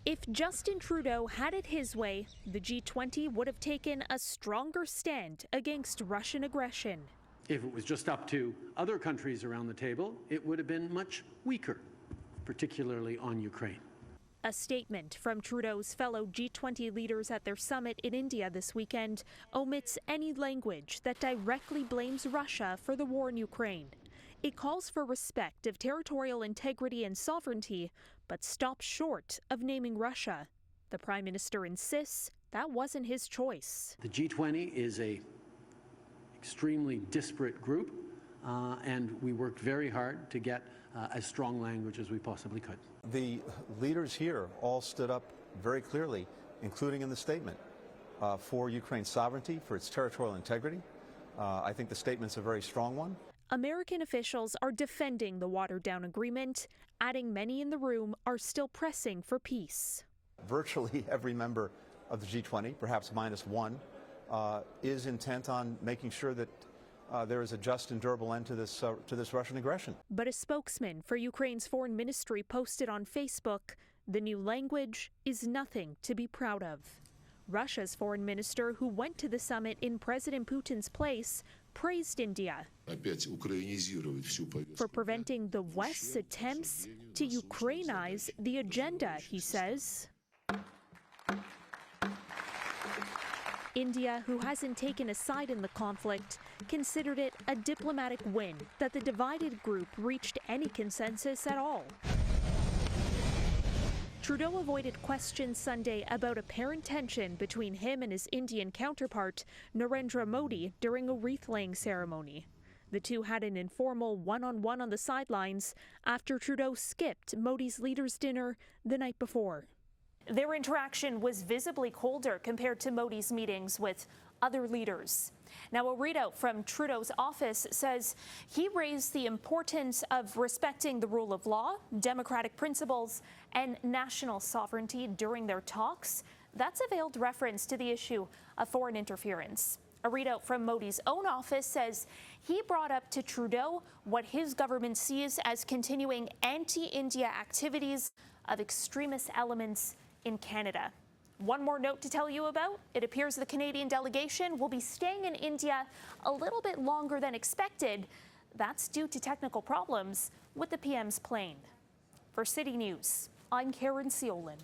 If Justin Trudeau had it his way, the G20 would have taken a stronger stand against Russian aggression. If it was just up to other countries around the table, it would have been much weaker, particularly on Ukraine. A statement from Trudeau's fellow G20 leaders at their summit in India this weekend omits any language that directly blames Russia for the war in Ukraine. It calls for respect of territorial integrity and sovereignty, but stops short of naming Russia. The Prime Minister insists that wasn't his choice. The G20 is an extremely disparate group, and we worked very hard to get as strong language as we possibly could. The leaders here all stood up very clearly, including in the statement, for Ukraine's sovereignty, for its territorial integrity. I think the statement's a very strong one. American officials are defending the watered-down agreement, adding many in the room are still pressing for peace. Virtually every member of the G20, perhaps minus one, is intent on making sure that there is a just and durable end to this Russian aggression. But a spokesman for Ukraine's foreign ministry posted on Facebook, the new language is nothing to be proud of. Russia's foreign minister, who went to the summit in President Putin's place, praised India for preventing the West's attempts to Ukrainize the agenda, he says. India, who hasn't taken a side in the conflict, considered it a diplomatic win that the divided group reached any consensus at all. Trudeau avoided questions Sunday about apparent tension between him and his Indian counterpart, Narendra Modi, during a wreath-laying ceremony. The two had an informal one-on-one on the sidelines after Trudeau skipped Modi's leaders' dinner the night before. Their interaction was visibly colder compared to Modi's meetings with other leaders. Now, a readout from Trudeau's office says he raised the importance of respecting the rule of law, democratic principles, and national sovereignty during their talks. That's a veiled reference to the issue of foreign interference. A readout from Modi's own office says he brought up to Trudeau what his government sees as continuing anti-India activities of extremist elements in Canada. One more note to tell you about. It appears the Canadian delegation will be staying in India a little bit longer than expected. That's due to technical problems with the PM's plane. For City News, I'm Caryn Ceolin.